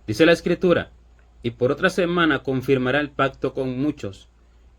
Dice la Escritura, y por otra semana confirmará el pacto con muchos.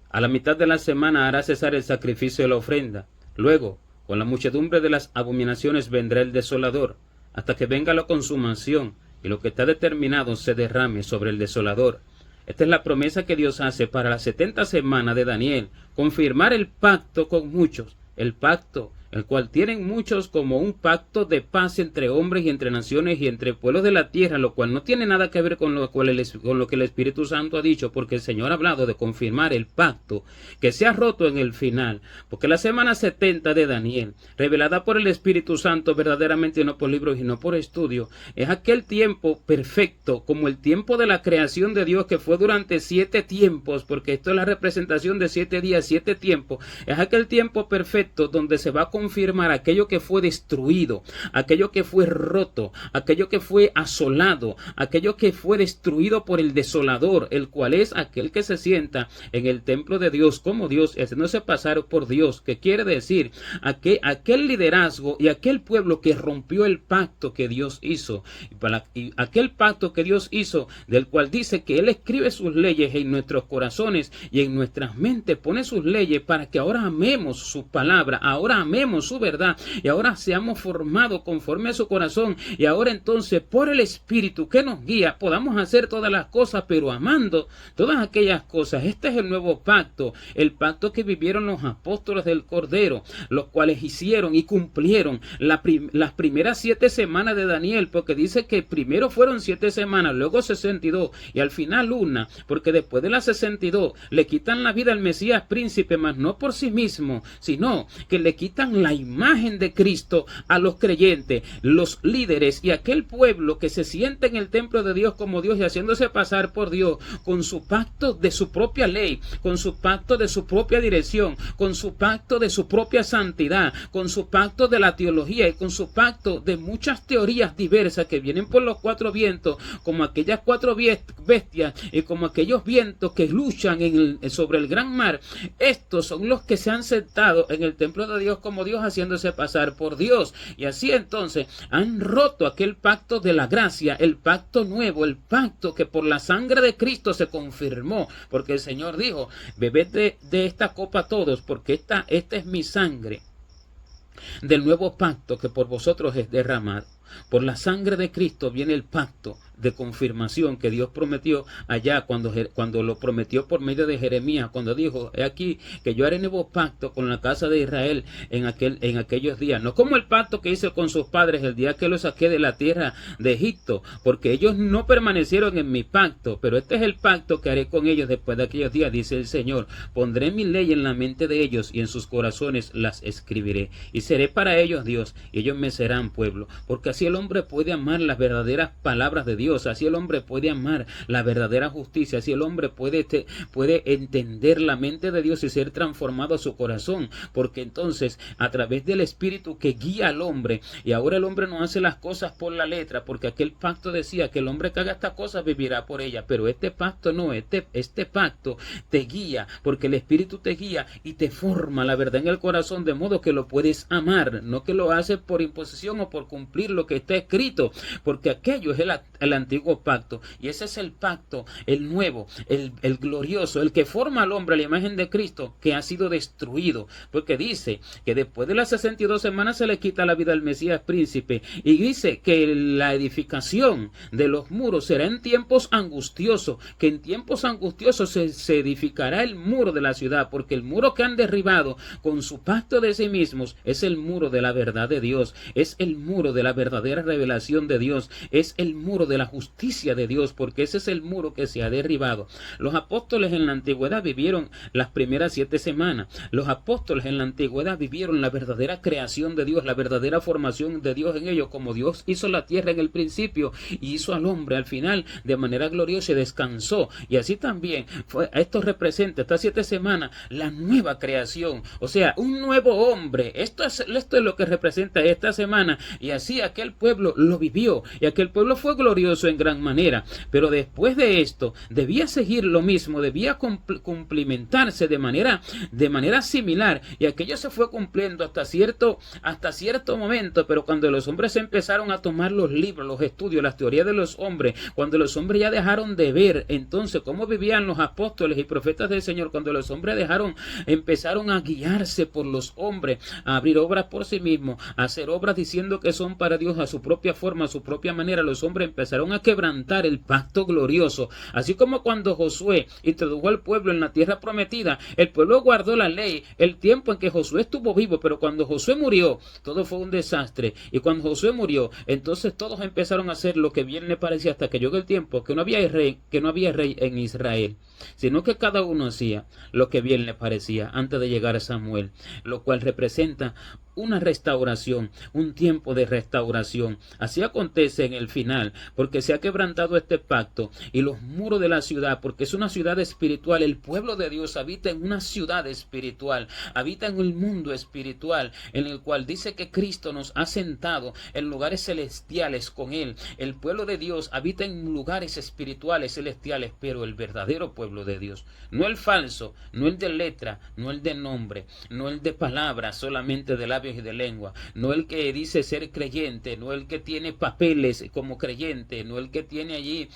A la mitad de la semana hará cesar el sacrificio de la ofrenda. Luego, con la muchedumbre de las abominaciones vendrá el desolador, hasta que venga la consumación y lo que está determinado se derrame sobre el desolador. Esta es la promesa que Dios hace para las 70 semanas de Daniel, confirmar el pacto con muchos, el pacto el cual tienen muchos como un pacto de paz entre hombres y entre naciones y entre pueblos de la tierra, lo cual no tiene nada que ver con lo que el Espíritu Santo ha dicho, porque el Señor ha hablado de confirmar el pacto que se ha roto en el final, porque la semana 70 de Daniel, revelada por el Espíritu Santo verdaderamente, no por libros y no por estudio, es aquel tiempo perfecto, como el tiempo de la creación de Dios, que fue durante 7 tiempos, porque esto es la representación de 7 días, 7 tiempos, es aquel tiempo perfecto donde se va a confirmar aquello que fue destruido, aquello que fue roto, aquello que fue asolado, aquello que fue destruido por el desolador, el cual es aquel que se sienta en el templo de Dios como Dios, haciéndose pasar por Dios, que quiere decir aquel liderazgo y aquel pueblo que rompió el pacto que Dios hizo, y aquel pacto que Dios hizo, del cual dice que Él escribe sus leyes en nuestros corazones y en nuestras mentes, pone sus leyes para que ahora amemos su palabra, ahora amemos su verdad y ahora seamos formados conforme a su corazón, y ahora entonces por el Espíritu que nos guía podamos hacer todas las cosas, pero amando todas aquellas cosas. Este es el nuevo pacto, el pacto que vivieron los apóstoles del Cordero, los cuales hicieron y cumplieron las primeras 7 semanas de Daniel, porque dice que primero fueron 7 semanas, luego 62 y al final una, porque después de las 62 le quitan la vida al Mesías príncipe, mas no por sí mismo, sino que le quitan la imagen de Cristo a los creyentes, los líderes y aquel pueblo que se siente en el templo de Dios como Dios y haciéndose pasar por Dios, con su pacto de su propia ley, con su pacto de su propia dirección, con su pacto de su propia santidad, con su pacto de la teología y con su pacto de muchas teorías diversas que vienen por los 4 vientos, como aquellas 4 bestias y como aquellos vientos que luchan sobre el gran mar. Estos son los que se han sentado en el templo de Dios como Dios, haciéndose pasar por Dios, y así entonces han roto aquel pacto de la gracia, el pacto nuevo, el pacto que por la sangre de Cristo se confirmó, porque el Señor dijo: bebed de esta copa todos, porque esta es mi sangre del nuevo pacto que por vosotros es derramado. Por la sangre de Cristo viene el pacto de confirmación que Dios prometió allá cuando lo prometió por medio de Jeremías, cuando dijo: he aquí que yo haré nuevo pacto con la casa de Israel en aquellos días, no como el pacto que hice con sus padres el día que los saqué de la tierra de Egipto, porque ellos no permanecieron en mi pacto, pero este es el pacto que haré con ellos después de aquellos días, dice el Señor. Pondré mi ley en la mente de ellos y en sus corazones las escribiré, y seré para ellos Dios y ellos me serán pueblo, porque así el hombre puede amar las verdaderas palabras de Dios, así el hombre puede amar la verdadera justicia, así el hombre puede entender la mente de Dios y ser transformado a su corazón, porque entonces a través del Espíritu que guía al hombre, y ahora el hombre no hace las cosas por la letra, porque aquel pacto decía que el hombre que haga estas cosas vivirá por ella, pero este pacto no, este pacto te guía, porque el Espíritu te guía y te forma la verdad en el corazón, de modo que lo puedes amar, no que lo haces por imposición o por cumplir lo que está escrito, porque aquello es el antiguo pacto, y ese es el pacto, el nuevo, el glorioso, el que forma al hombre a la imagen de Cristo, que ha sido destruido, porque dice que después de las 62 semanas se le quita la vida al Mesías príncipe, y dice que la edificación de los muros será en tiempos angustiosos, que en tiempos angustiosos se edificará el muro de la ciudad, porque el muro que han derribado con su pacto de sí mismos es el muro de la verdad de Dios, es el muro de la verdadera revelación de Dios, es el muro de la justicia de Dios, porque ese es el muro que se ha derribado. Los apóstoles en la antigüedad vivieron las primeras 7 semanas. Los apóstoles en la antigüedad vivieron la verdadera creación de Dios, la verdadera formación de Dios en ellos, como Dios hizo la tierra en el principio y hizo al hombre al final de manera gloriosa y descansó. Y así también esto representa, estas 7 semanas, la nueva creación, o sea, un nuevo hombre. Esto es lo que representa esta semana. Y así aquel aquel pueblo lo vivió y aquel pueblo fue glorioso en gran manera. Pero después de esto debía seguir lo mismo, debía cumplimentarse de manera similar, y aquello se fue cumpliendo hasta cierto momento. Pero cuando los hombres empezaron a tomar los libros, los estudios, las teorías de los hombres, cuando los hombres ya dejaron de ver entonces cómo vivían los apóstoles y profetas del Señor, cuando los hombres empezaron a guiarse por los hombres, a abrir obras por sí mismos, a hacer obras diciendo que son para Dios a su propia forma, a su propia manera, los hombres empezaron a quebrantar el pacto glorioso. Así como cuando Josué introdujo al pueblo en la tierra prometida, el pueblo guardó la ley el tiempo en que Josué estuvo vivo, pero cuando Josué murió, todo fue un desastre. Y cuando Josué murió, entonces todos empezaron a hacer lo que bien le parecía, hasta que llegó el tiempo que no había rey en Israel, sino que cada uno hacía lo que bien le parecía antes de llegar a Samuel, lo cual representa una restauración, un tiempo de restauración. Así acontece en el final, porque se ha quebrantado este pacto y los muros de la ciudad, porque es una ciudad espiritual. El pueblo de Dios habita en una ciudad espiritual, habita en el mundo espiritual, en el cual dice que Cristo nos ha sentado en lugares celestiales con Él. El pueblo de Dios habita en lugares espirituales celestiales, pero el verdadero pueblo de Dios, no el falso, no el de letra, no el de nombre, no el de palabras solamente de labios y de lengua, no el que dice ser creyente, no el que tiene papeles como creyente, no el que tiene allí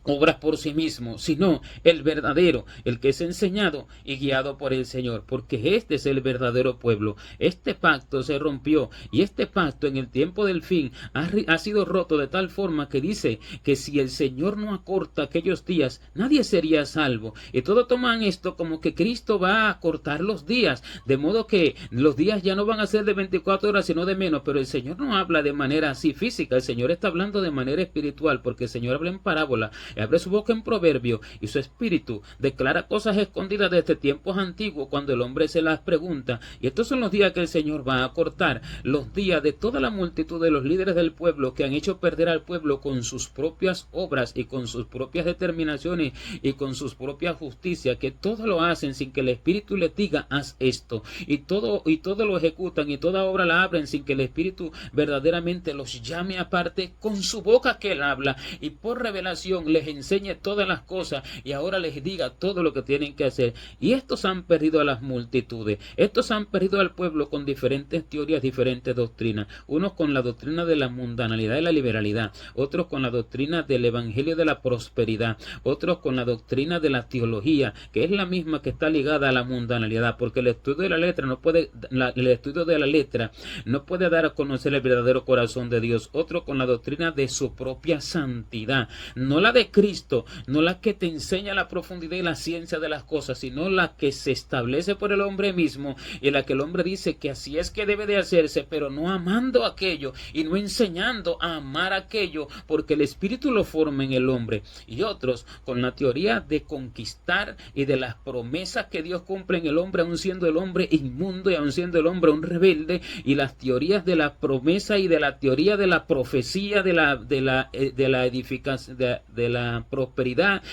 obras por sí mismo, sino el verdadero, el que es enseñado y guiado por el Señor, porque este es el verdadero pueblo. Este pacto se rompió, y este pacto en el tiempo del fin ha sido roto de tal forma que dice que si el Señor no acorta aquellos días, nadie sería salvo. Y todos toman esto como que Cristo va a acortar los días, de modo que los días ya no van a ser de 24 horas sino de menos. Pero el Señor no habla de manera así física, el Señor está hablando de manera espiritual, porque el Señor habla en parábola, abre su boca en proverbio, y su espíritu declara cosas escondidas desde tiempos antiguos cuando el hombre se las pregunta. Y estos son los días que el Señor va a cortar, los días de toda la multitud de los líderes del pueblo que han hecho perder al pueblo con sus propias obras y con sus propias determinaciones y con sus propias justicias, que todo lo hacen sin que el espíritu les diga haz esto, y todo lo ejecutan, y toda obra la abren sin que el espíritu verdaderamente los llame aparte con su boca que él habla, y por revelación les enseñe todas las cosas, y ahora les diga todo lo que tienen que hacer. Y estos han perdido a las multitudes, estos han perdido al pueblo con diferentes teorías, diferentes doctrinas, unos con la doctrina de la mundanalidad y la liberalidad, otros con la doctrina del evangelio de la prosperidad, otros con la doctrina de la teología, que es la misma que está ligada a la mundanalidad, porque el estudio de la letra no puede dar a conocer el verdadero corazón de Dios. Otro con la doctrina de su propia santidad, no la de Cristo, no la que te enseña la profundidad y la ciencia de las cosas, sino la que se establece por el hombre mismo, y la que el hombre dice que así es que debe de hacerse, pero no amando aquello y no enseñando a amar aquello, porque el espíritu lo forma en el hombre. Y otros con la teoría de conquistar y de las promesas que Dios cumple en el hombre, aun siendo el hombre inmundo y aun siendo el hombre un rebelde, y las teorías de la promesa y de la teoría de la profecía de la edificación, de la prosperidad,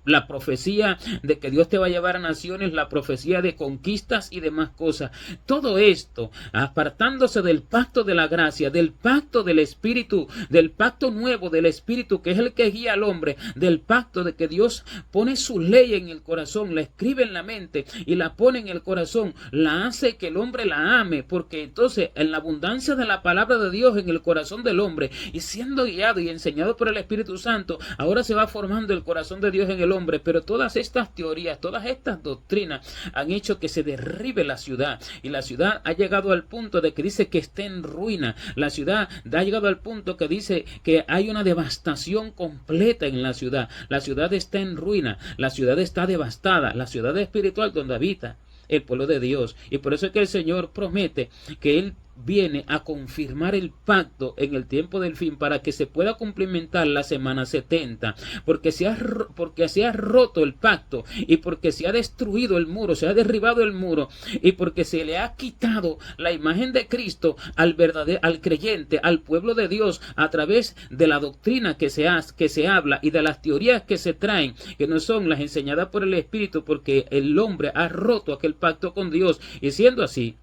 la profecía de que Dios te va a llevar a naciones, la profecía de conquistas y demás cosas. Todo esto apartándose del pacto de la gracia, del pacto del Espíritu, del pacto nuevo del Espíritu, que es el que guía al hombre, del pacto de que Dios pone su ley en el corazón, la escribe en la mente y la pone en el corazón, la hace que el hombre la ame, porque entonces en la abundancia de la palabra de Dios en el corazón del hombre, y siendo guiado y enseñado por el Espíritu Santo, ahora se va formando el corazón de Dios en el hombre. Pero todas estas teorías, todas estas doctrinas han hecho que se derribe la ciudad, y la ciudad ha llegado al punto de que dice que está en ruina. La ciudad ha llegado al punto que dice que hay una devastación completa en la ciudad. La ciudad está en ruina, la ciudad está devastada, la ciudad espiritual donde habita el pueblo de Dios. Y por eso es que el Señor promete que Él viene a confirmar el pacto en el tiempo del fin, para que se pueda cumplimentar la semana 70, porque se ha roto el pacto, y porque se ha destruido el muro, se ha derribado el muro, y porque se le ha quitado la imagen de Cristo al creyente, al pueblo de Dios, a través de la doctrina que se habla y de las teorías que se traen, que no son las enseñadas por el Espíritu, porque el hombre ha roto aquel pacto con Dios. Y siendo así,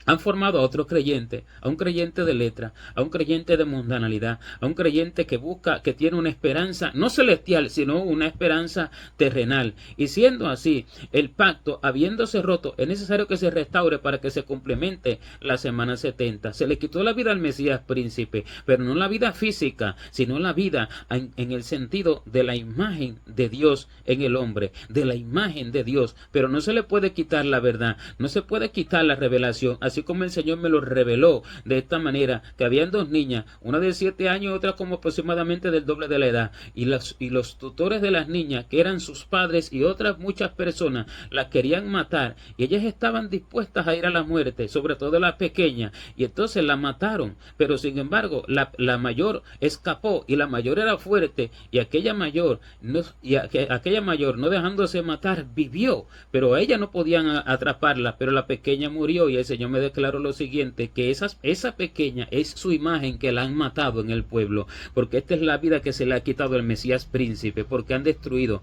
Han formado a otro creyente, a un creyente de letra, a un creyente de mundanalidad, a un creyente que busca, que tiene una esperanza no celestial, sino una esperanza terrenal. Y siendo así, el pacto, habiéndose roto, es necesario que se restaure para que se complemente la semana 70. Se le quitó la vida al Mesías príncipe, pero no la vida física, sino la vida en el sentido de la imagen de Dios en el hombre, de la imagen de Dios. Pero no se le puede quitar la verdad, no se puede quitar la revelación, así como el Señor me lo reveló de esta manera, que habían dos niñas, una de 7 años y otra como aproximadamente del doble de la edad, y los tutores de las niñas, que eran sus padres y otras muchas personas, las querían matar, y ellas estaban dispuestas a ir a la muerte, sobre todo la pequeña, y entonces la mataron, pero sin embargo la mayor escapó, y la mayor era fuerte, y aquella mayor no dejándose matar vivió, pero a ella no podían atraparla, pero la pequeña murió, y el Señor me declaró lo siguiente, que esa pequeña es su imagen que la han matado en el pueblo, porque esta es la vida que se le ha quitado al Mesías príncipe, porque han destruido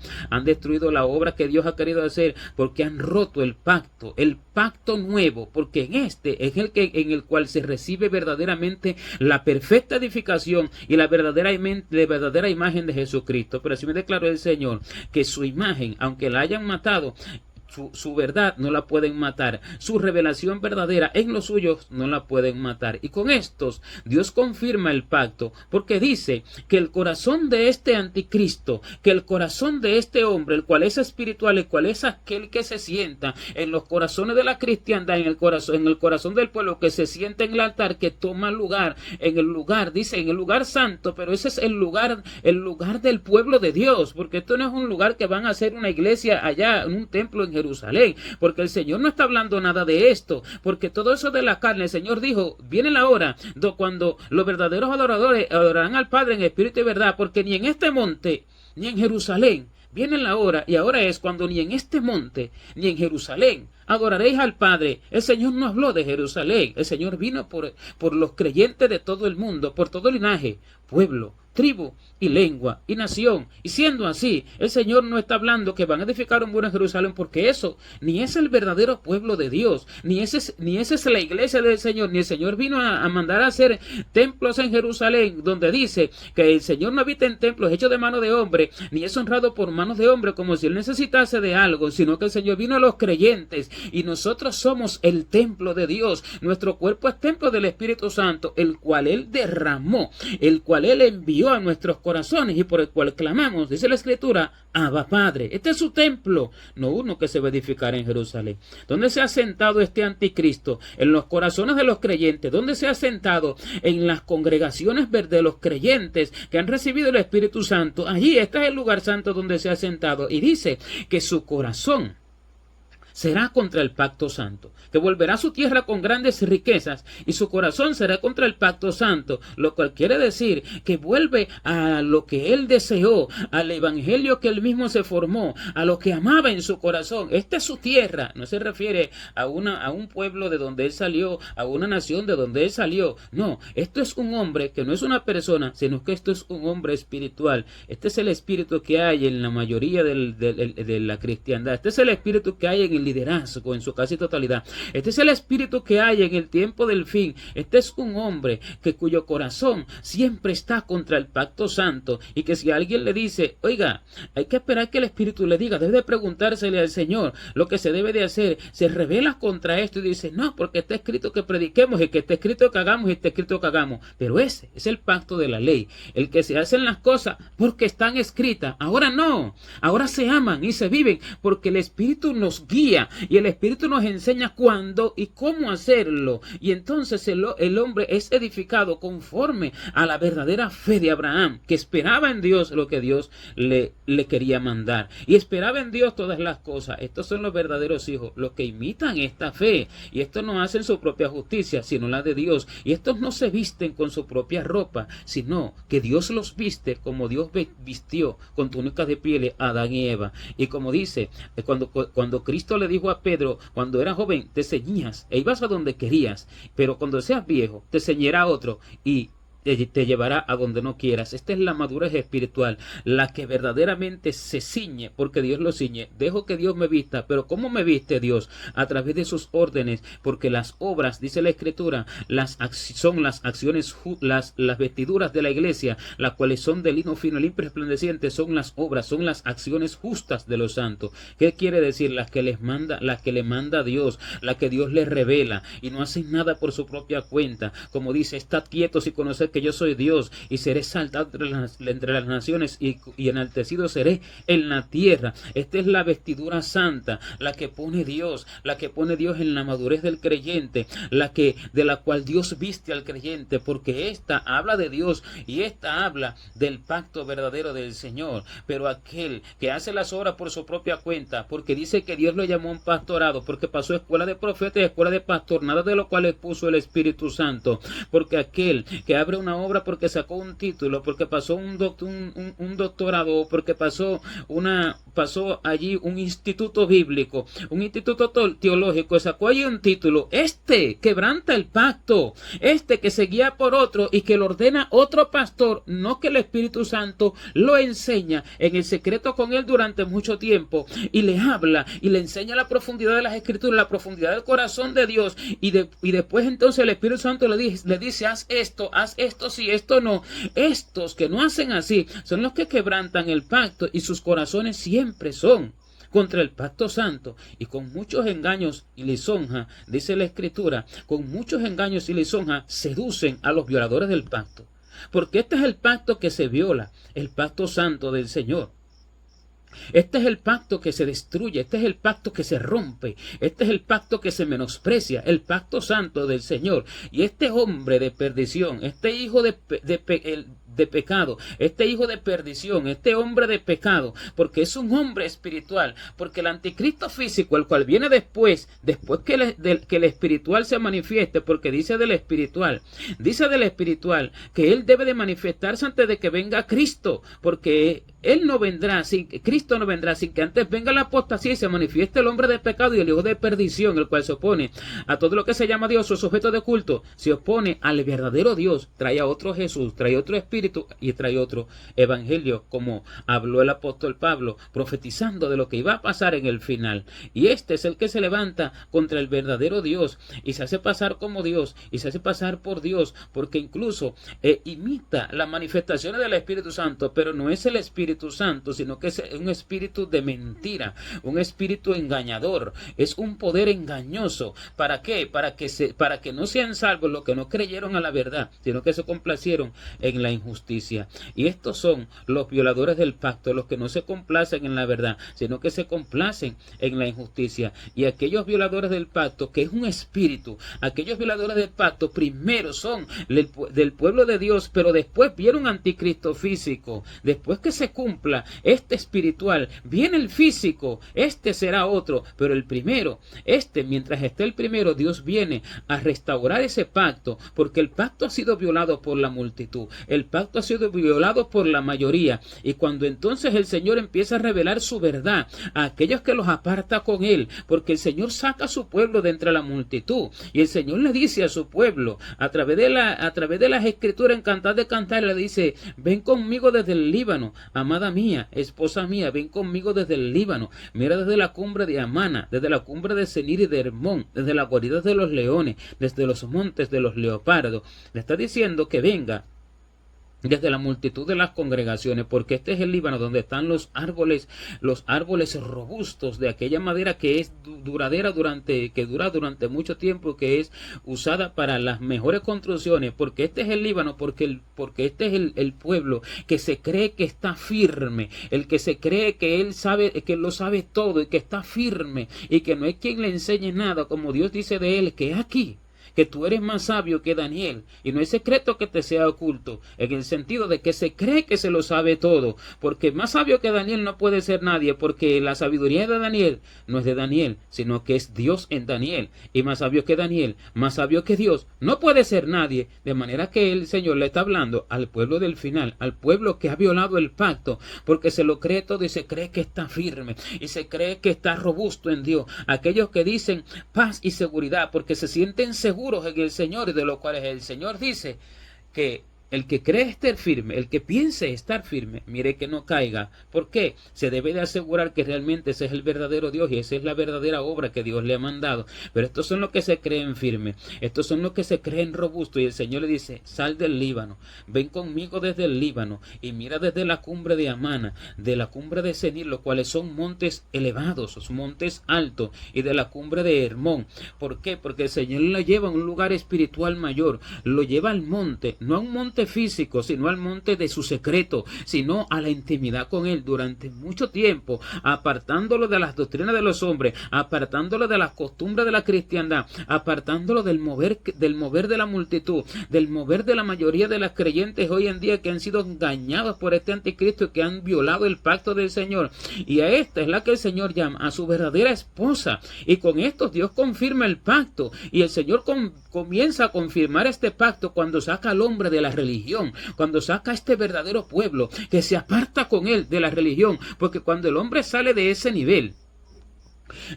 la obra que Dios ha querido hacer, porque han roto el pacto nuevo, porque en este es en el cual se recibe verdaderamente la perfecta edificación y la verdadera imagen de Jesucristo. Pero así me declaró el Señor, que su imagen, aunque la hayan matado, su verdad no la pueden matar, su revelación verdadera en los suyos no la pueden matar. Y con estos Dios confirma el pacto, porque dice que el corazón de este anticristo, que el corazón de este hombre, el cual es espiritual, el cual es aquel que se sienta en los corazones de la cristiandad, en el corazón del pueblo, que se sienta en el altar, que toma lugar en el lugar, dice, en el lugar santo, pero ese es el lugar del pueblo de Dios, porque esto no es un lugar que van a hacer una iglesia allá, en un templo en Jerusalén, porque el Señor no está hablando nada de esto, porque todo eso de la carne, el Señor dijo, viene la hora cuando los verdaderos adoradores adorarán al Padre en espíritu y verdad, porque ni en este monte, ni en Jerusalén, viene la hora, y ahora es cuando ni en este monte, ni en Jerusalén adoraréis al Padre. El Señor no habló de Jerusalén, el Señor vino por los creyentes de todo el mundo, por todo linaje, pueblo, tribu y lengua y nación. Y siendo así, el Señor no está hablando que van a edificar un muro en Jerusalén, porque eso ni es el verdadero pueblo de Dios, ni esa es la iglesia del Señor, ni el Señor vino a mandar a hacer templos en Jerusalén, donde dice que el Señor no habita en templos hechos de mano de hombre, ni es honrado por manos de hombre, como si él necesitase de algo, sino que el Señor vino a los creyentes, y nosotros somos el templo de Dios. Nuestro cuerpo es templo del Espíritu Santo, el cual él derramó, el cual él envió a nuestros corazones y por el cual clamamos, dice la Escritura, Abba Padre. Este es su templo, no uno que se va a edificar en Jerusalén. ¿Dónde se ha sentado este anticristo? En los corazones de los creyentes. ¿Dónde se ha sentado? En las congregaciones de los creyentes que han recibido el Espíritu Santo. Allí, este es el lugar santo donde se ha sentado. Y dice que su corazón será contra el pacto santo, que volverá a su tierra con grandes riquezas, y su corazón será contra el pacto santo, lo cual quiere decir que vuelve a lo que él deseó, al evangelio que él mismo se formó, a lo que amaba en su corazón. Esta es su tierra, no se refiere a un pueblo de donde él salió, a una nación de donde él salió, no, esto es un hombre que no es una persona, sino que esto es un hombre espiritual. Este es el espíritu que hay en la mayoría de la cristiandad, este es el espíritu que hay en el liderazgo en su casi totalidad. Este es el espíritu que hay en el tiempo del fin. Este es un hombre cuyo corazón siempre está contra el pacto santo, y que si alguien le dice, oiga, hay que esperar que el espíritu le diga, debe de preguntársele al Señor lo que se debe de hacer, se revela contra esto y dice, no, porque está escrito que prediquemos, y que está escrito que hagamos, y está escrito que hagamos. Pero ese es el pacto de la ley, el que se hacen las cosas porque están escritas. Ahora no, ahora se aman y se viven porque el espíritu nos guía, y el Espíritu nos enseña cuándo y cómo hacerlo, y entonces el hombre es edificado conforme a la verdadera fe de Abraham, que esperaba en Dios lo que Dios le quería mandar, y esperaba en Dios todas las cosas. Estos son los verdaderos hijos, los que imitan esta fe, y estos no hacen su propia justicia, sino la de Dios, y estos no se visten con su propia ropa, sino que Dios los viste como Dios vistió con túnicas de pieles a Adán y Eva. Y como dice, cuando Cristo le dijo a Pedro, cuando era joven te ceñías e ibas a donde querías, pero cuando seas viejo te ceñirá otro y te llevará a donde no quieras. Esta es la madurez espiritual, la que verdaderamente se ciñe, porque Dios lo ciñe. Dejo que Dios me vista, pero ¿cómo me viste Dios? A través de sus órdenes, porque las obras, dice la Escritura, son las acciones, las vestiduras de la iglesia, las cuales son de lino fino, limpio y resplandeciente, son las obras, son las acciones justas de los santos. ¿Qué quiere decir? Las que le manda Dios, las que Dios les revela, y no hacen nada por su propia cuenta. Como dice, estad quietos y conoced que yo soy Dios, y seré exaltado entre las naciones, y enaltecido seré en la tierra. Esta es la vestidura santa, la que pone Dios, en la madurez del creyente, de la cual Dios viste al creyente, porque esta habla de Dios y esta habla del pacto verdadero del Señor. Pero aquel que hace las obras por su propia cuenta, porque dice que Dios lo llamó un pastorado, porque pasó escuela de profeta y escuela de pastor, nada de lo cual le puso el Espíritu Santo. Porque aquel que abre una obra porque sacó un título, porque pasó un doctorado, porque pasó allí un instituto bíblico, un instituto teológico, sacó allí un título, quebranta el pacto, que se guía por otro y que lo ordena otro pastor, no que el Espíritu Santo lo enseña en el secreto con él durante mucho tiempo, y le habla y le enseña la profundidad de las Escrituras, la profundidad del corazón de Dios, y después entonces el Espíritu Santo le dice, haz esto sí, esto no. Estos que no hacen así son los que quebrantan el pacto, y sus corazones siempre son contra el pacto santo, y con muchos engaños y lisonja, dice la Escritura, con muchos engaños y lisonja seducen a los violadores del pacto. Porque este es el pacto que se viola, el pacto santo del Señor. Este es el pacto que se destruye, este es el pacto que se rompe, este es el pacto que se menosprecia, el pacto santo del Señor. Y este hombre de perdición, este hijo de pecado, este hijo de perdición, este hombre de pecado, porque es un hombre espiritual, porque el anticristo físico, el cual viene después que el espiritual se manifieste, porque dice del espiritual que él debe de manifestarse antes de que venga Cristo, porque Cristo no vendrá sin que antes venga la apostasía y se manifieste el hombre de pecado y el hijo de perdición, el cual se opone a todo lo que se llama Dios o sujeto de culto, se opone al verdadero Dios, trae a otro Jesús, trae otro Espíritu y trae otro Evangelio, como habló el apóstol Pablo, profetizando de lo que iba a pasar en el final. Y este es el que se levanta contra el verdadero Dios y se hace pasar como Dios y se hace pasar por Dios, porque incluso imita las manifestaciones del Espíritu Santo, pero no es el Espíritu Santo, sino que es un espíritu de mentira, un espíritu engañador, es un poder engañoso. ¿Para qué? Para que no sean salvos los que no creyeron a la verdad, sino que se complacieron en la injusticia. Y estos son los violadores del pacto, los que no se complacen en la verdad, sino que se complacen en la injusticia. Y aquellos violadores del pacto, que es un espíritu, aquellos violadores del pacto primero son del pueblo de Dios, pero después viene un anticristo físico. Después que se cumpla este espiritual, viene el físico, este será otro, pero el primero, mientras esté el primero, Dios viene a restaurar ese pacto, porque el pacto ha sido violado por la multitud, el pacto ha sido violado por la mayoría, y cuando entonces el Señor empieza a revelar su verdad a aquellos que los aparta con él, porque el Señor saca a su pueblo de entre la multitud, y el Señor le dice a su pueblo, a través de las Escrituras en Cantar de Cantar, le dice, ven conmigo desde el Líbano, amada mía, esposa mía, ven conmigo desde el Líbano, mira desde la cumbre de Amana, desde la cumbre de Senir y de Hermón, desde las guaridas de los leones, desde los montes de los leopardos. Le está diciendo que venga desde la multitud de las congregaciones, porque este es el Líbano donde están los árboles robustos de aquella madera que es duradera que dura durante mucho tiempo, que es usada para las mejores construcciones, porque este es el Líbano, porque este es el pueblo que se cree que está firme, el que se cree que él sabe, que lo sabe todo y que está firme y que no hay quien le enseñe nada, como Dios dice de él, que es aquí, que tú eres más sabio que Daniel, y no hay secreto que te sea oculto, en el sentido de que se cree que se lo sabe todo, porque más sabio que Daniel no puede ser nadie, porque la sabiduría de Daniel no es de Daniel, sino que es Dios en Daniel, y más sabio que Daniel, más sabio que Dios, no puede ser nadie, de manera que el Señor le está hablando al pueblo del final, al pueblo que ha violado el pacto, porque se lo cree todo y se cree que está firme, y se cree que está robusto en Dios, aquellos que dicen paz y seguridad, porque se sienten seguros en el Señor, y de los cuales el Señor dice que El que cree estar firme, el que piense estar firme, mire que no caiga. ¿Por qué? Se debe de asegurar que realmente ese es el verdadero Dios y esa es la verdadera obra que Dios le ha mandado. Pero estos son los que se creen firmes, estos son los que se creen robustos. Y el Señor le dice, sal del Líbano, ven conmigo desde el Líbano y mira desde la cumbre de Amana, de la cumbre de Senir, los cuales son montes elevados, son montes altos, y de la cumbre de Hermón. ¿Por qué? Porque el Señor lo lleva a un lugar espiritual mayor, lo lleva al monte, no a un monte físico, sino al monte de su secreto, sino a la intimidad con Él durante mucho tiempo, apartándolo de las doctrinas de los hombres, apartándolo de las costumbres de la cristiandad, apartándolo del mover de la multitud, del mover de la mayoría de las creyentes hoy en día que han sido engañados por este anticristo y que han violado el pacto del Señor. Y a esta es la que el Señor llama a su verdadera esposa, y con esto Dios confirma el pacto, y el Señor comienza a confirmar este pacto cuando saca al hombre de la religión, cuando saca a este verdadero pueblo que se aparta con él de la religión, porque cuando el hombre sale de ese nivel,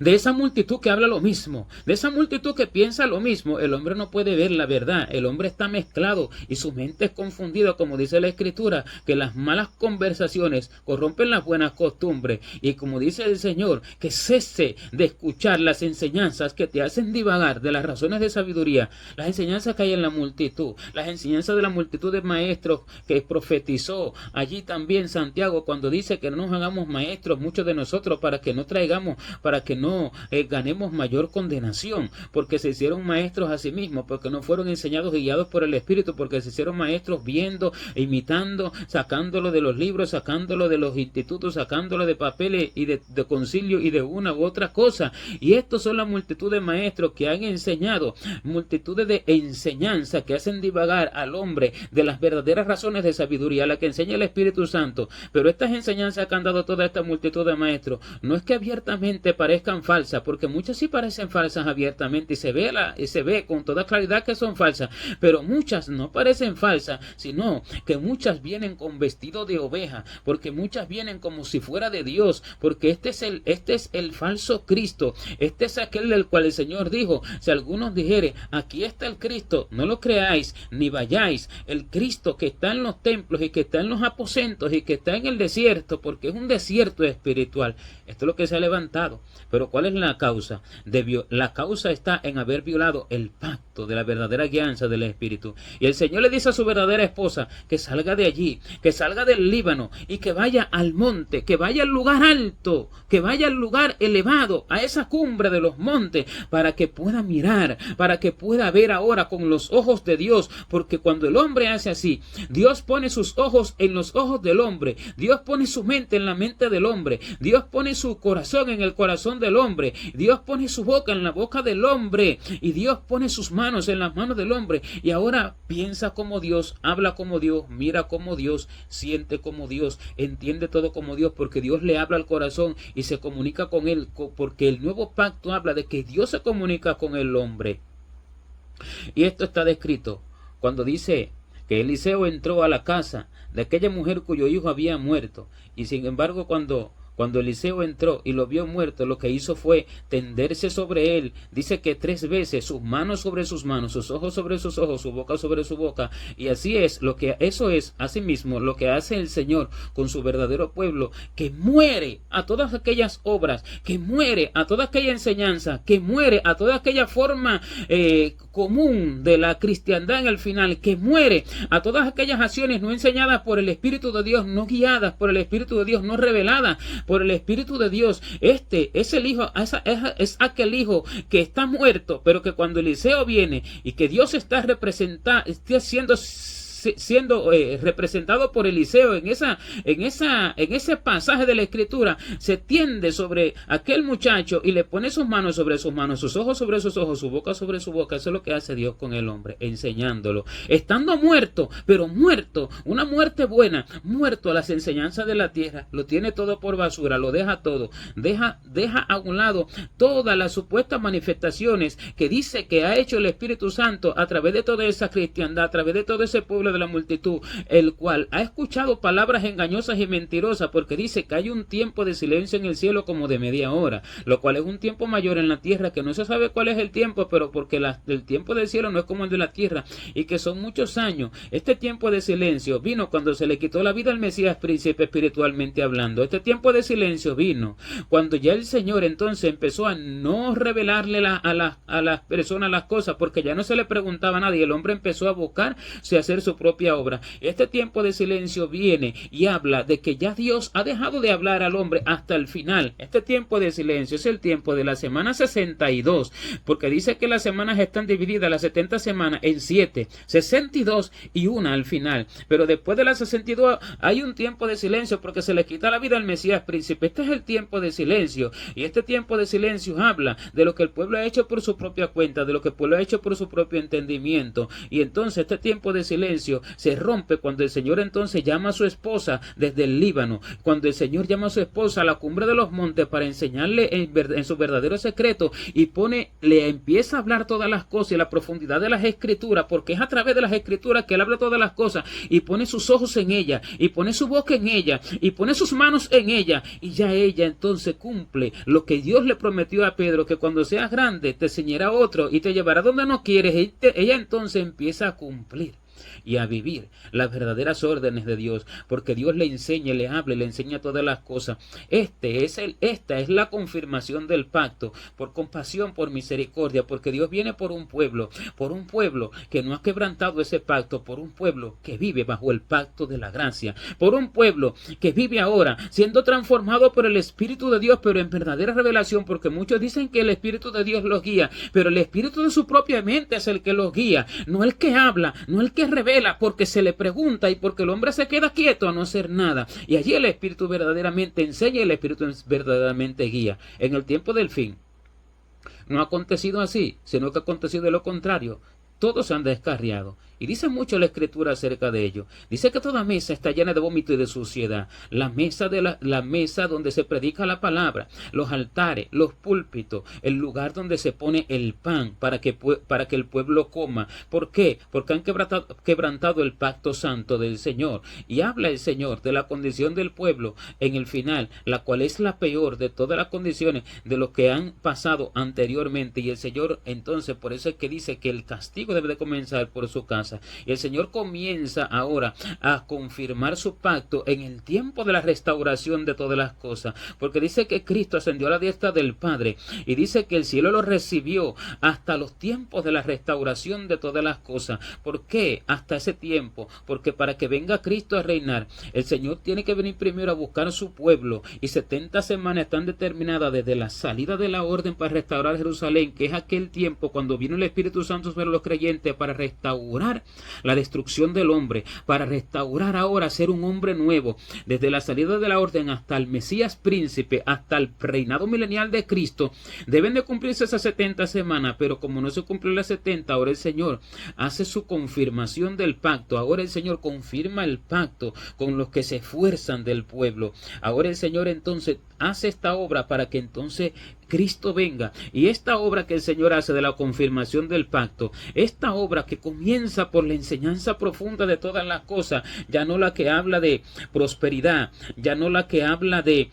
de esa multitud que habla lo mismo, de esa multitud que piensa lo mismo, el hombre no puede ver la verdad. El hombre está mezclado y su mente es confundida, como dice la Escritura, que las malas conversaciones corrompen las buenas costumbres. Y como dice el Señor, que cese de escuchar las enseñanzas que te hacen divagar de las razones de sabiduría, las enseñanzas que hay en la multitud, las enseñanzas de la multitud de maestros que profetizó allí también Santiago cuando dice que no nos hagamos maestros, muchos de nosotros, para que no traigamos, para que no ganemos mayor condenación, porque se hicieron maestros a sí mismos, porque no fueron enseñados y guiados por el Espíritu, porque se hicieron maestros viendo, imitando, sacándolo de los libros, sacándolo de los institutos, sacándolo de papeles y de concilio y de una u otra cosa. Y estos son la multitud de maestros que han enseñado, multitudes de enseñanzas que hacen divagar al hombre de las verdaderas razones de sabiduría, la que enseña el Espíritu Santo. Pero estas enseñanzas que han dado toda esta multitud de maestros, no es que abiertamente parezcan falsas, porque muchas sí parecen falsas abiertamente y se ve con toda claridad que son falsas, pero muchas no parecen falsas, sino que muchas vienen con vestido de oveja, porque muchas vienen como si fuera de Dios, porque este es el falso Cristo, este es aquel del cual el Señor dijo, si algunos dijere, aquí está el Cristo, no lo creáis, ni vayáis. El Cristo que está en los templos y que está en los aposentos y que está en el desierto, porque es un desierto espiritual. Esto es lo que se ha levantado. Pero ¿cuál es la causa? La causa está en haber violado el pacto de la verdadera guianza del Espíritu. Y el Señor le dice a su verdadera esposa que salga de allí, que salga del Líbano y que vaya al monte, que vaya al lugar alto, que vaya al lugar elevado, a esa cumbre de los montes, para que pueda mirar, para que pueda ver ahora con los ojos de Dios, porque cuando el hombre hace así, Dios pone sus ojos en los ojos del hombre, Dios pone su mente en la mente del hombre, Dios pone su corazón en el corazón del hombre, Dios pone su boca en la boca del hombre, y Dios pone sus manos en las manos del hombre, y ahora piensa como Dios, habla como Dios, mira como Dios, siente como Dios, entiende todo como Dios, porque Dios le habla al corazón y se comunica con él, porque el nuevo pacto habla de que Dios se comunica con el hombre. Y esto está descrito cuando dice que Eliseo entró a la casa de aquella mujer cuyo hijo había muerto, y sin embargo cuando Eliseo entró y lo vio muerto, lo que hizo fue tenderse sobre él. Dice que 3 veces, sus manos sobre sus manos, sus ojos sobre sus ojos, su boca sobre su boca. Y así es, eso es asimismo lo que hace el Señor con su verdadero pueblo, que muere a todas aquellas obras, que muere a toda aquella enseñanza, que muere a toda aquella forma común de la cristiandad en el final, que muere a todas aquellas acciones no enseñadas por el Espíritu de Dios, no guiadas por el Espíritu de Dios, no reveladas por el Espíritu de Dios. Este es el hijo, es aquel hijo que está muerto, pero que cuando Eliseo viene y que Dios está siendo representado por Eliseo en ese pasaje de la Escritura, se tiende sobre aquel muchacho y le pone sus manos sobre sus manos, sus ojos sobre sus ojos, su boca sobre su boca. Eso es lo que hace Dios con el hombre, enseñándolo, estando muerto, pero muerto, una muerte buena, muerto a las enseñanzas de la tierra, lo tiene todo por basura, lo deja todo, deja a un lado todas las supuestas manifestaciones que dice que ha hecho el Espíritu Santo a través de toda esa cristiandad, a través de todo ese pueblo pueblo de la multitud, el cual ha escuchado palabras engañosas y mentirosas, porque dice que hay un tiempo de silencio en el cielo como de media hora, lo cual es un tiempo mayor en la tierra, que no se sabe cuál es el tiempo, pero porque el tiempo del cielo no es como el de la tierra, y que son muchos años. Este tiempo de silencio vino cuando se le quitó la vida al Mesías príncipe espiritualmente hablando. Este tiempo de silencio vino cuando ya el Señor entonces empezó a no revelarle a las personas las cosas, porque ya no se le preguntaba a nadie, el hombre empezó a buscarse a hacer su propia obra. Este tiempo de silencio viene y habla de que ya Dios ha dejado de hablar al hombre hasta el final. Este tiempo de silencio es el tiempo de la semana 62, porque dice que las semanas están divididas, las 70 semanas, en 7, 62 y una al final, pero después de las 62 hay un tiempo de silencio porque se le quita la vida al Mesías príncipe. Este es el tiempo de silencio, y este tiempo de silencio habla de lo que el pueblo ha hecho por su propia cuenta, de lo que el pueblo ha hecho por su propio entendimiento, y entonces este tiempo de silencio se rompe cuando el Señor entonces llama a su esposa desde el Líbano, cuando el Señor llama a su esposa a la cumbre de los montes para enseñarle en su verdadero secreto, y le empieza a hablar todas las cosas y la profundidad de las escrituras, porque es a través de las escrituras que él habla todas las cosas, y pone sus ojos en ella, y pone su boca en ella, y pone sus manos en ella, y ya ella entonces cumple lo que Dios le prometió a Pedro, que cuando seas grande te enseñará otro y te llevará donde no quieres. Ella entonces empieza a cumplir y a vivir las verdaderas órdenes de Dios, porque Dios le enseña, le habla, le enseña todas las cosas. Esta es la confirmación del pacto, por compasión, por misericordia, porque Dios viene por un pueblo que no ha quebrantado ese pacto, por un pueblo que vive bajo el pacto de la gracia, por un pueblo que vive ahora siendo transformado por el Espíritu de Dios, pero en verdadera revelación, porque muchos dicen que el Espíritu de Dios los guía, pero el Espíritu de su propia mente es el que los guía, no el que habla, no el que revela, porque se le pregunta y porque el hombre se queda quieto a no hacer nada, y allí el Espíritu verdaderamente enseña y el Espíritu verdaderamente guía. En el tiempo del fin no ha acontecido así, sino que ha acontecido de lo contrario. Todos se han descarriado. Y dice mucho la Escritura acerca de ello. Dice que toda mesa está llena de vómito y de suciedad. La mesa donde se predica la palabra, los altares, los púlpitos, el lugar donde se pone el pan para que el pueblo coma. ¿Por qué? Porque han quebrantado el pacto santo del Señor. Y habla el Señor de la condición del pueblo en el final, la cual es la peor de todas las condiciones de los que han pasado anteriormente. Y el Señor entonces, por eso es que dice que el castigo debe de comenzar por su casa. Y el Señor comienza ahora a confirmar su pacto en el tiempo de la restauración de todas las cosas, porque dice que Cristo ascendió a la diestra del Padre, y dice que el cielo lo recibió hasta los tiempos de la restauración de todas las cosas. ¿Por qué hasta ese tiempo? Porque para que venga Cristo a reinar, el Señor tiene que venir primero a buscar a su pueblo, y 70 semanas están determinadas desde la salida de la orden para restaurar Jerusalén, que es aquel tiempo cuando vino el Espíritu Santo sobre los creyentes para restaurar la destrucción del hombre, para restaurar ahora, ser un hombre nuevo, desde la salida de la orden hasta el Mesías príncipe, hasta el reinado milenial de Cristo. Deben de cumplirse esas 70 semanas, pero como no se cumplió las 70, ahora el Señor hace su confirmación del pacto. Ahora el Señor confirma el pacto con los que se esfuerzan del pueblo. Ahora el Señor entonces hace esta obra para que entonces Cristo venga, y esta obra que el Señor hace de la confirmación del pacto, esta obra que comienza por la enseñanza profunda de todas las cosas, ya no la que habla de prosperidad, ya no la que habla de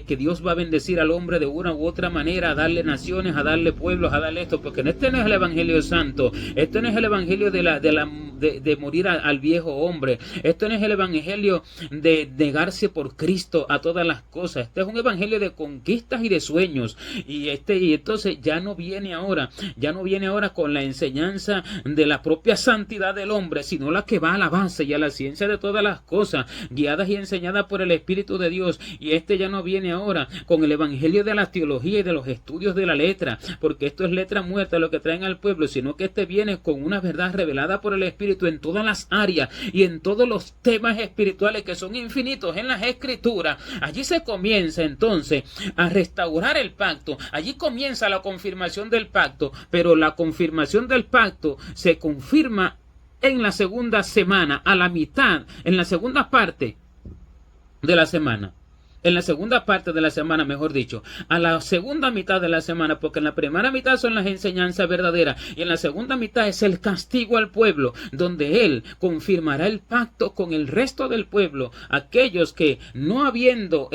que Dios va a bendecir al hombre de una u otra manera, a darle naciones, a darle pueblos, a darle esto, porque este no es el Evangelio santo, este no es el Evangelio de morir al viejo hombre, esto no es el Evangelio de negarse por Cristo a todas las cosas, este es un Evangelio de conquistas y de sueños, y entonces ya no viene ahora con la enseñanza de la propia santidad del hombre, sino la que va a la base y a la ciencia de todas las cosas, guiadas y enseñadas por el Espíritu de Dios. Y ya no viene ahora con el Evangelio de la teología y de los estudios de la letra, porque esto es letra muerta lo que traen al pueblo, sino que viene con una verdad revelada por el Espíritu en todas las áreas y en todos los temas espirituales que son infinitos en las Escrituras. Allí se comienza entonces a restaurar el pacto, allí comienza la confirmación del pacto, pero la confirmación del pacto se confirma en la segunda semana, a la mitad, en la segunda parte de la semana. en la segunda parte de la semana, mejor dicho, a la segunda mitad de la semana, porque en la primera mitad son las enseñanzas verdaderas y en la segunda mitad es el castigo al pueblo, donde Él confirmará el pacto con el resto del pueblo. Aquellos que no habiendo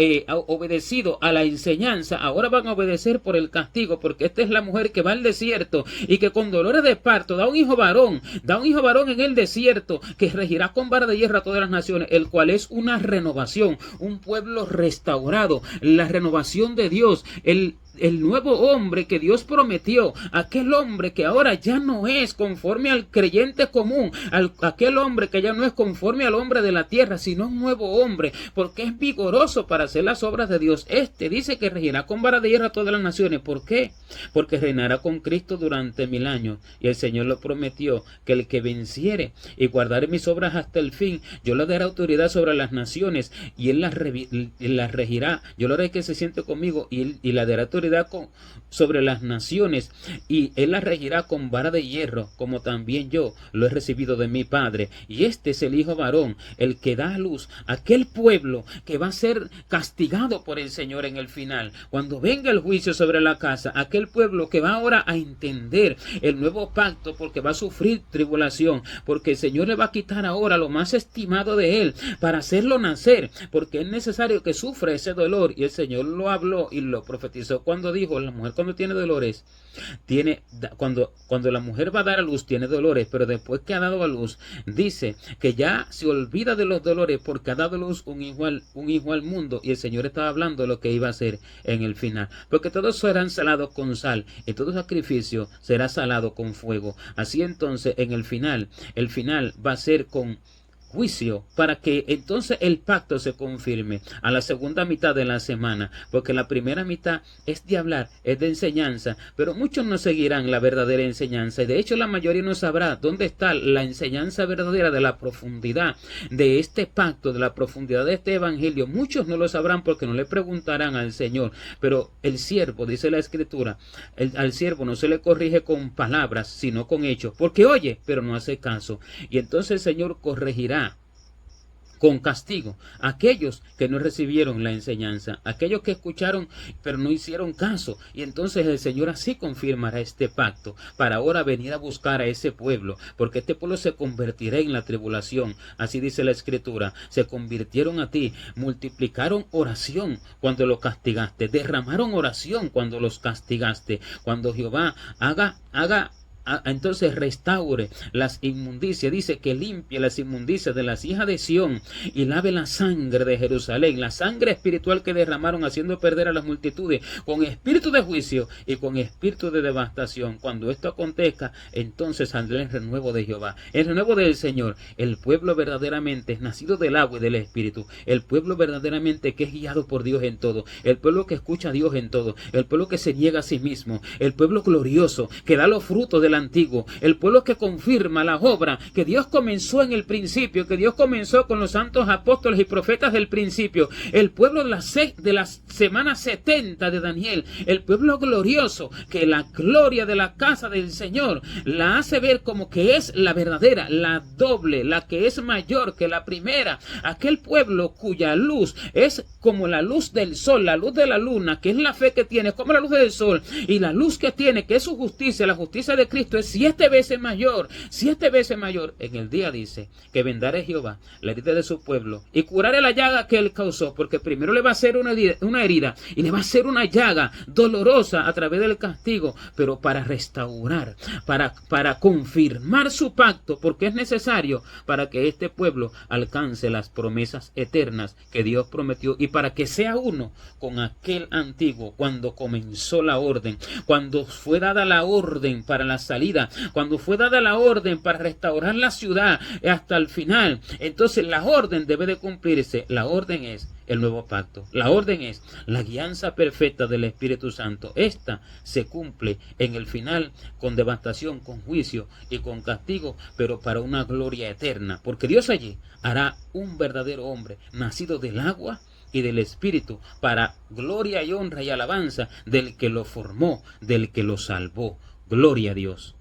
obedecido a la enseñanza, ahora van a obedecer por el castigo, porque esta es la mujer que va al desierto y que con dolores de parto da un hijo varón en el desierto, que regirá con vara de hierro a todas las naciones, el cual es una renovación, un pueblo restaurado, la renovación de Dios, el nuevo hombre que Dios prometió, aquel hombre que ahora ya no es conforme al creyente común, aquel hombre que ya no es conforme al hombre de la tierra, sino un nuevo hombre, porque es vigoroso para hacer las obras de Dios. Este dice que regirá con vara de hierro a todas las naciones. ¿Por qué? Porque reinará con Cristo durante 1000 años, y el Señor lo prometió, que el que venciere y guardare mis obras hasta el fin, yo le daré autoridad sobre las naciones, y él las regirá. Yo lo haré que se siente conmigo, y la daré autoridad sobre las naciones, y él las regirá con vara de hierro, como también yo lo he recibido de mi Padre. Y este es el hijo varón, el que da a luz aquel pueblo que va a ser castigado por el Señor en el final, cuando venga el juicio sobre la casa, aquel pueblo que va ahora a entender el nuevo pacto, porque va a sufrir tribulación, porque el Señor le va a quitar ahora lo más estimado de él para hacerlo nacer, porque es necesario que sufra ese dolor. Y el Señor lo habló y lo profetizó cuando dijo: la mujer cuando tiene dolores, cuando la mujer va a dar a luz tiene dolores, pero después que ha dado a luz, dice que ya se olvida de los dolores porque ha dado a luz un hijo al mundo. Y el Señor estaba hablando de lo que iba a hacer en el final, porque todos serán salados con sal y todo sacrificio será salado con fuego. Así entonces en el final va a ser con juicio, para que entonces el pacto se confirme a la segunda mitad de la semana, porque la primera mitad es de hablar, es de enseñanza, pero muchos no seguirán la verdadera enseñanza, y de hecho la mayoría no sabrá dónde está la enseñanza verdadera de la profundidad de este pacto, de la profundidad de este evangelio. Muchos no lo sabrán porque no le preguntarán al Señor, pero el siervo, dice la Escritura, al siervo no se le corrige con palabras, sino con hechos, porque oye, pero no hace caso, y entonces el Señor corregirá con castigo aquellos que no recibieron la enseñanza, aquellos que escucharon pero no hicieron caso. Y entonces el Señor así confirmará este pacto para ahora venir a buscar a ese pueblo, porque este pueblo se convertirá en la tribulación. Así dice la Escritura: se convirtieron a ti, multiplicaron oración cuando los castigaste, derramaron oración cuando los castigaste. Cuando Jehová entonces restaure las inmundicias, dice que limpie las inmundicias de las hijas de Sión y lave la sangre de Jerusalén, la sangre espiritual que derramaron haciendo perder a las multitudes con espíritu de juicio y con espíritu de devastación. Cuando esto acontezca, entonces saldrá el renuevo de Jehová, el renuevo del Señor. El pueblo verdaderamente es nacido del agua y del espíritu, el pueblo verdaderamente que es guiado por Dios en todo, el pueblo que escucha a Dios en todo, el pueblo que se niega a sí mismo, el pueblo glorioso que da los frutos del antiguo, el pueblo que confirma la obra que Dios comenzó en el principio, que Dios comenzó con los santos apóstoles y profetas del principio, el pueblo de la semana 70 de Daniel, el pueblo glorioso que la gloria de la casa del Señor la hace ver como que es la verdadera, la doble, la que es mayor que la primera, aquel pueblo cuya luz es como la luz del sol, la luz de la luna, que es la fe que tiene, como la luz del sol, y la luz que tiene, que es su justicia, la justicia de Cristo es 7 veces mayor, 7 veces mayor. En el día dice que vendará Jehová la herida de su pueblo y curará la llaga que él causó, porque primero le va a hacer una herida y le va a hacer una llaga dolorosa a través del castigo, pero para restaurar, para confirmar su pacto, porque es necesario para que este pueblo alcance las promesas eternas que Dios prometió y para que sea uno con aquel antiguo cuando comenzó la orden, cuando fue dada la orden para la salida, cuando fue dada la orden para restaurar la ciudad hasta el final. Entonces la orden debe de cumplirse. La orden es el nuevo pacto. La orden es la guianza perfecta del Espíritu Santo. Esta se cumple en el final con devastación, con juicio y con castigo, pero para una gloria eterna, porque Dios allí hará un verdadero hombre nacido del agua y del Espíritu, para gloria y honra y alabanza del que lo formó, del que lo salvó. Gloria a Dios.